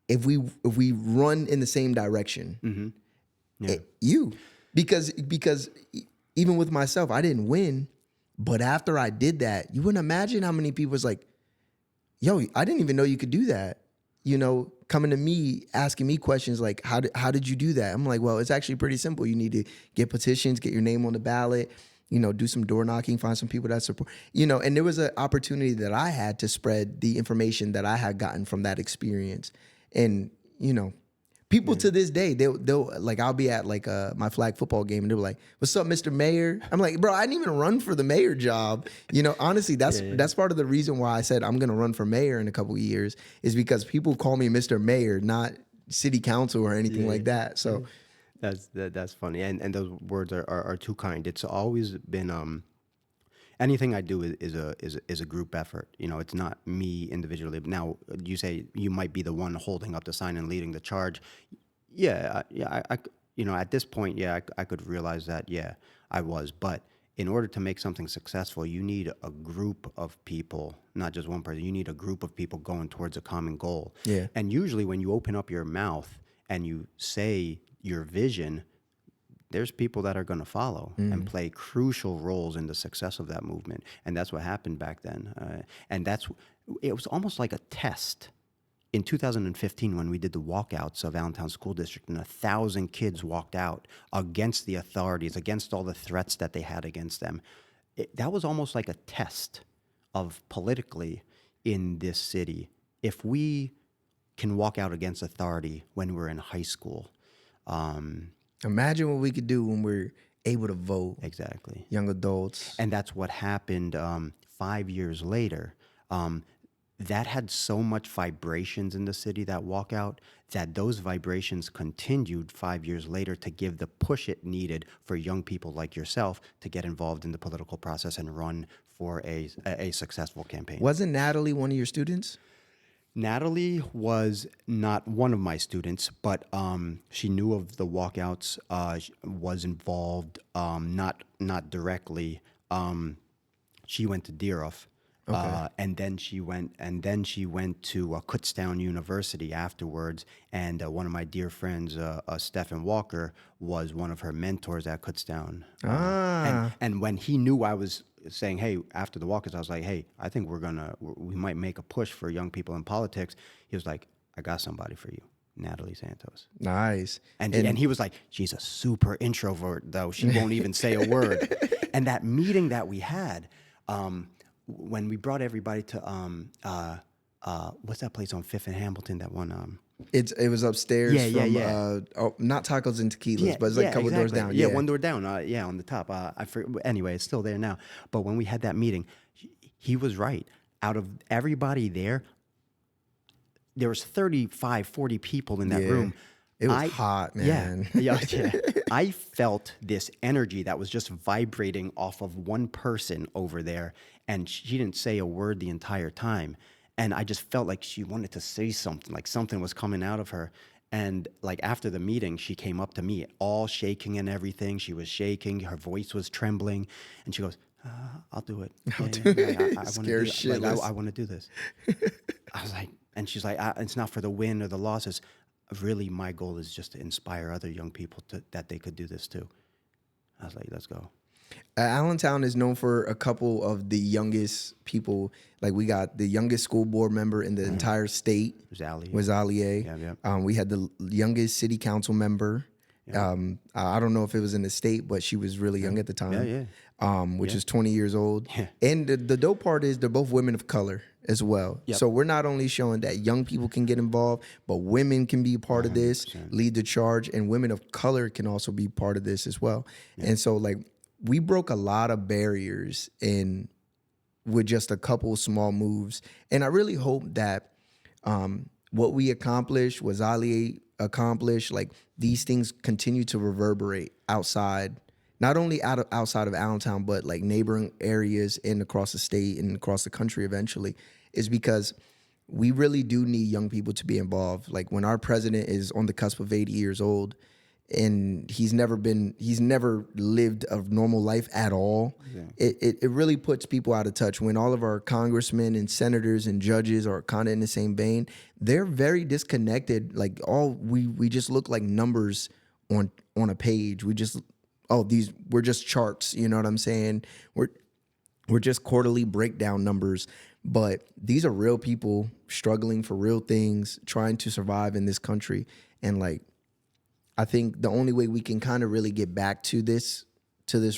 if we run in the same direction. Mm-hmm. Yeah. Because even with myself, I didn't win, But after I did that, you wouldn't imagine how many people was like, yo, I didn't even know you could do that. You know, coming to me, asking me questions like, how did you do that? I'm like, well, it's actually pretty simple. You need to get petitions, get your name on the ballot, you know, do some door knocking, find some people that support, you know, and there was an opportunity that I had to spread the information that I had gotten from that experience. And, you know, people to this day, they'll like, I'll be at like my flag football game and they're like, what's up, Mr. Mayor? I'm like, bro, I didn't even run for the mayor job. You know, honestly, that's part of the reason why I said I'm going to run for mayor in a couple of years is because people call me Mr. Mayor, not city council or anything like that. So that's funny. And those words are too kind. It's always been, anything I do is a group effort. You know, it's not me individually. Now, you say you might be the one holding up the sign and leading the charge. Yeah, I you know, at this point, yeah, I could realize that. Yeah, I was. But in order to make something successful, you need a group of people, not just one person. You need a group of people going towards a common goal. Yeah. And usually, when you open up your mouth and you say your vision, there's people that are going to follow and play crucial roles in the success of that movement. And that's what happened back then. And it was almost like a test. In 2015, when we did the walkouts of Allentown School District, and 1,000 kids walked out against the authorities, against all the threats that they had against them, that was almost like a test of politically in this city. If we can walk out against authority when we're in high school, imagine what we could do when we're able to vote. Exactly. Young adults. And that's what happened 5 years later. That had so much vibrations in the city, that walkout, that those vibrations continued 5 years later to give the push it needed for young people like yourself to get involved in the political process and run for a successful campaign. Wasn't Natalie one of your students? Natalie was not one of my students, but she knew of the walkouts, was involved, not directly. She went to Deeroff, and then she went to Kutztown University afterwards. And one of my dear friends, Stephen Walker, was one of her mentors at Kutztown. And when he knew I was saying, hey, after the walkers, I was like, hey, I think we might make a push for young people in politics. He was like, I got somebody for you, Natalie Santos. Nice. And he was like, she's a super introvert, though. She won't even say a word. And that meeting that we had, when we brought everybody to, what's that place on 5th and Hamilton, that one? It was upstairs not Tacos and Tequilas, but it's like a couple doors down. Yeah, one door down. On the top. Anyway, it's still there now. But when we had that meeting, he was right. Out of everybody there was 35, 40 people in that room. It was hot, man. Yeah. I felt this energy that was just vibrating off of one person over there, and she didn't say a word the entire time. And I just felt like she wanted to say something, like something was coming out of her. And like after the meeting, she came up to me, all shaking and everything. She was shaking, her voice was trembling, and she goes, "I'll do it. I want to do this." I was like, and she's like, "It's not for the win or the losses. Really, my goal is just to inspire other young people that they could do this too." I was like, "Let's go." Allentown is known for a couple of the youngest people. Like we got the youngest school board member in the entire state was Ali. We had the youngest city council member. I don't know if it was in the state, but she was really young at the time. Which is 20 years old. Yeah. And the dope part is they're both women of color as well. Yep. So we're not only showing that young people can get involved, but women can be a part 100%. Of this, lead the charge, and women of color can also be part of this as well. Yeah. And so like we broke a lot of barriers with just a couple small moves. And I really hope that what we accomplished, what Ali accomplished, like these things continue to reverberate outside, not only outside of Allentown, but like neighboring areas and across the state and across the country eventually, is because we really do need young people to be involved. Like when our president is on the cusp of 80 years old and he's never lived a normal life at all, it really puts people out of touch. When all of our congressmen and senators and judges are kind of in the same vein, they're very disconnected. Like we just look like numbers on a page. We're just charts, you know what I'm saying? We're just quarterly breakdown numbers, but these are real people struggling for real things, trying to survive in this country. And like, I think the only way we can kind of really get back to this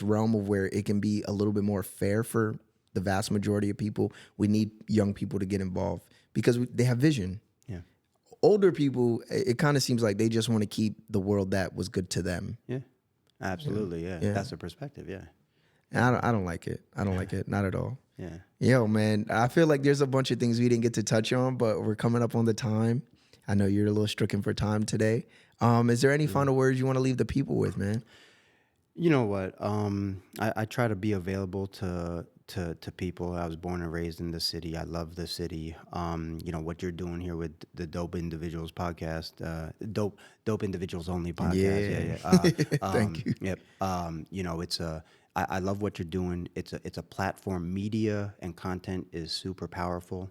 realm of where it can be a little bit more fair for the vast majority of people, we need young people to get involved because they have vision. Yeah. Older people, it kind of seems like they just want to keep the world that was good to them. Yeah. Absolutely. Yeah. That's the perspective. Yeah. And I don't like it. I don't like it. Not at all. Yeah. Yo, man, I feel like there's a bunch of things we didn't get to touch on, but we're coming up on the time. I know you're a little stricken for time today. Is there any final words you want to leave the people with, man? You know what? I try to be available to people. I was born and raised in the city. I love the city. You know what you're doing here with the Dope Individuals podcast, Dope Individuals Only podcast. Yeah. Thank you. Yep. You know, I love what you're doing. It's a platform. Media and content is super powerful.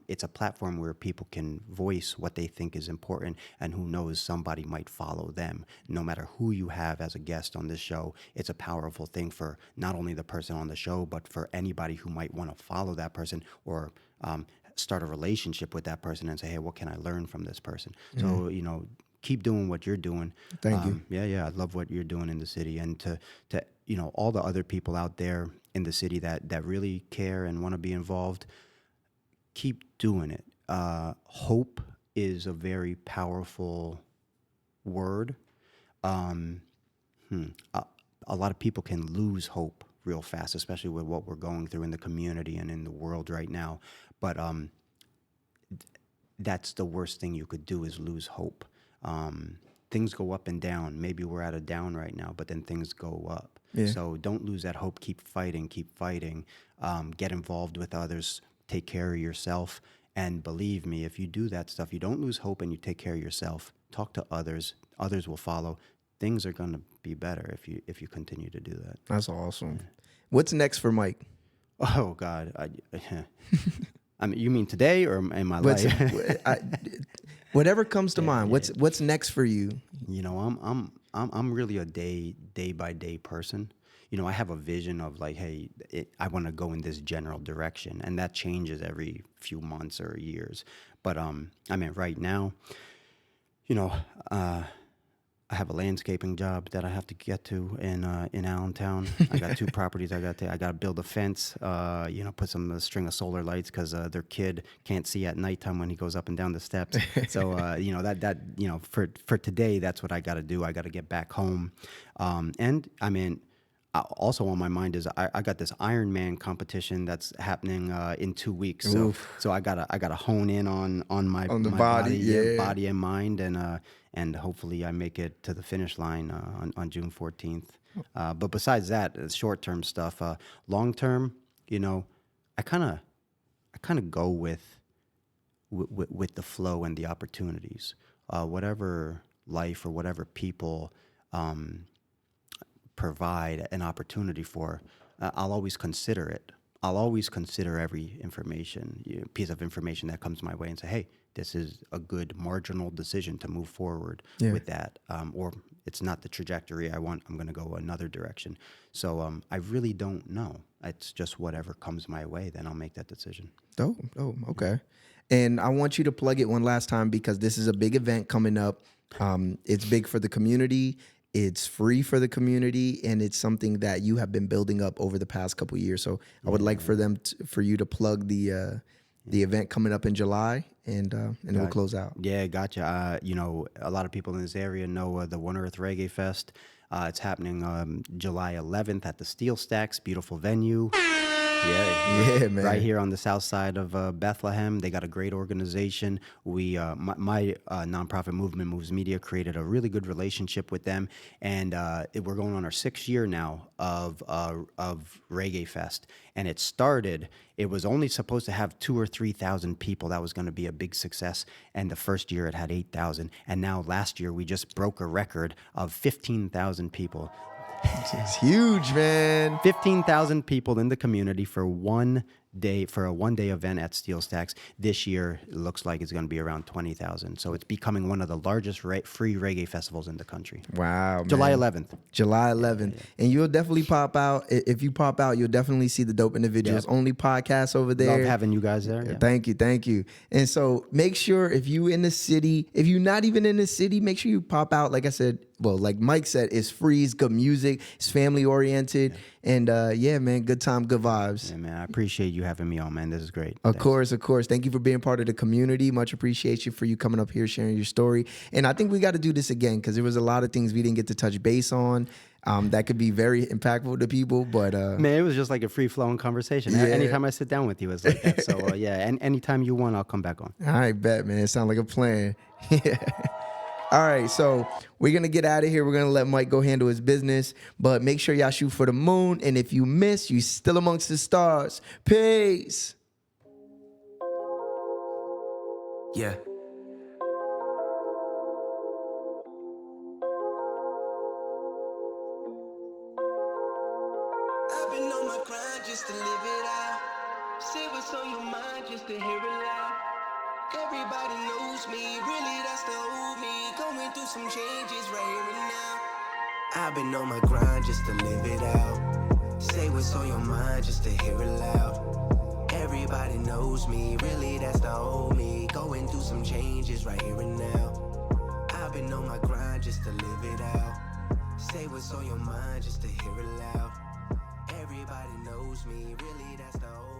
It's a platform where people can voice what they think is important, and who knows, somebody might follow them. No matter who you have as a guest on this show, it's a powerful thing for not only the person on the show, but for anybody who might want to follow that person or start a relationship with that person and say, hey, what can I learn from this person? So, you know, keep doing what you're doing. Thank you. Yeah, I love what you're doing in the city. And to you know, all the other people out there in the city that really care and want to be involved, keep doing it. Hope is a very powerful word. A lot of people can lose hope real fast, especially with what we're going through in the community and in the world right now. But that's the worst thing you could do, is lose hope. Things go up and down. Maybe we're at a down right now, but then things go up. Yeah. So don't lose that hope. Keep fighting. Get involved with others. Take care of yourself. And believe me, if you do that stuff, you don't lose hope and you take care of yourself, talk to others, others will follow. Things are going to be better if you continue to do that. That's awesome. What's next for Mike? Oh, God. I mean, you mean today or in my life? Whatever comes to mind. What's next for you? You know, I'm really a day by day person. You know, I have a vision of like, hey, I want to go in this general direction, and that changes every few months or years. But I mean, right now, you know, I have a landscaping job that I have to get to in Allentown. I got 2 properties I got to build a fence, you know, put a string of solar lights because their kid can't see at nighttime when he goes up and down the steps. So, you know, that you know, for today, that's what I got to do. I got to get back home. And I mean, also on my mind is I got this Ironman competition that's happening in 2 weeks. So I gotta hone in on my body and mind, and hopefully I make it to the finish line on June 14th. But besides that, short term stuff, long term, you know, I kind of go with the flow and the opportunities, whatever life or whatever people provide an opportunity for, I'll always consider it. I'll always consider every piece of information that comes my way and say, hey, this is a good marginal decision to move forward with that. Or it's not the trajectory I want. I'm going to go another direction. So I really don't know. It's just whatever comes my way, then I'll make that decision. Oh, okay. And I want you to plug it one last time because this is a big event coming up. It's big for the community. It's free for the community, and it's something that you have been building up over the past couple of years. So I would like for you to plug the event coming up in July, and we'll close out. Yeah, gotcha. You know, a lot of people in this area know the One Earth Reggae Fest. It's happening July 11th at the Steel Stacks, beautiful venue. Yeah, man. Right here on the south side of Bethlehem. They got a great organization. My nonprofit movement, Moves Media, created a really good relationship with them, and we're going on our 6th year now of Reggae Fest. And it was only supposed to have 2,000 or 3,000 people. That was going to be a big success. And the first year it had 8,000. And now last year we just broke a record of 15,000 people. It's huge, man. 15,000 people in the community for one day for a 1-day event at Steel Stacks. This year, it looks like it's going to be around 20,000. So it's becoming one of the largest free reggae festivals in the country. Wow, man. July 11th. July 11th. And you'll definitely pop out. If you pop out, you'll definitely see the Dope Individuals Only podcast over there. Love having you guys there. Yeah. Thank you. And so make sure if you in the city, if you're not even in the city, make sure you pop out. Like I said, well, like Mike said, it's free, it's good music, it's family oriented. And yeah, man, good time, good vibes. Yeah, man, I appreciate you having me on, man. This is great. Of course. Thank you for being part of the community. Much appreciation for you coming up here, sharing your story. And I think we got to do this again because there was a lot of things we didn't get to touch base on. That could be very impactful to people, but man, it was just like a free flowing conversation. Yeah. Anytime I sit down with you, it's like that. So yeah, and anytime you want, I'll come back on. All right, bet, man. It sounds like a plan. All right, so we're going to get out of here. We're going to let Mike go handle his business, but make sure y'all shoot for the moon. And if you miss, you still amongst the stars. Peace. Yeah. I've been on my grind just to live it out. Say what's on your mind just to hear it loud. Everybody knows me, really that's the old me. Going through some changes right here and now. I've been on my grind just to live it out. Say what's on your mind just to hear it loud. Everybody knows me, really that's the old me. Going through some changes right here and now. I've been on my grind just to live it out. Say what's on your mind just to hear it loud. Everybody knows me, really that's the old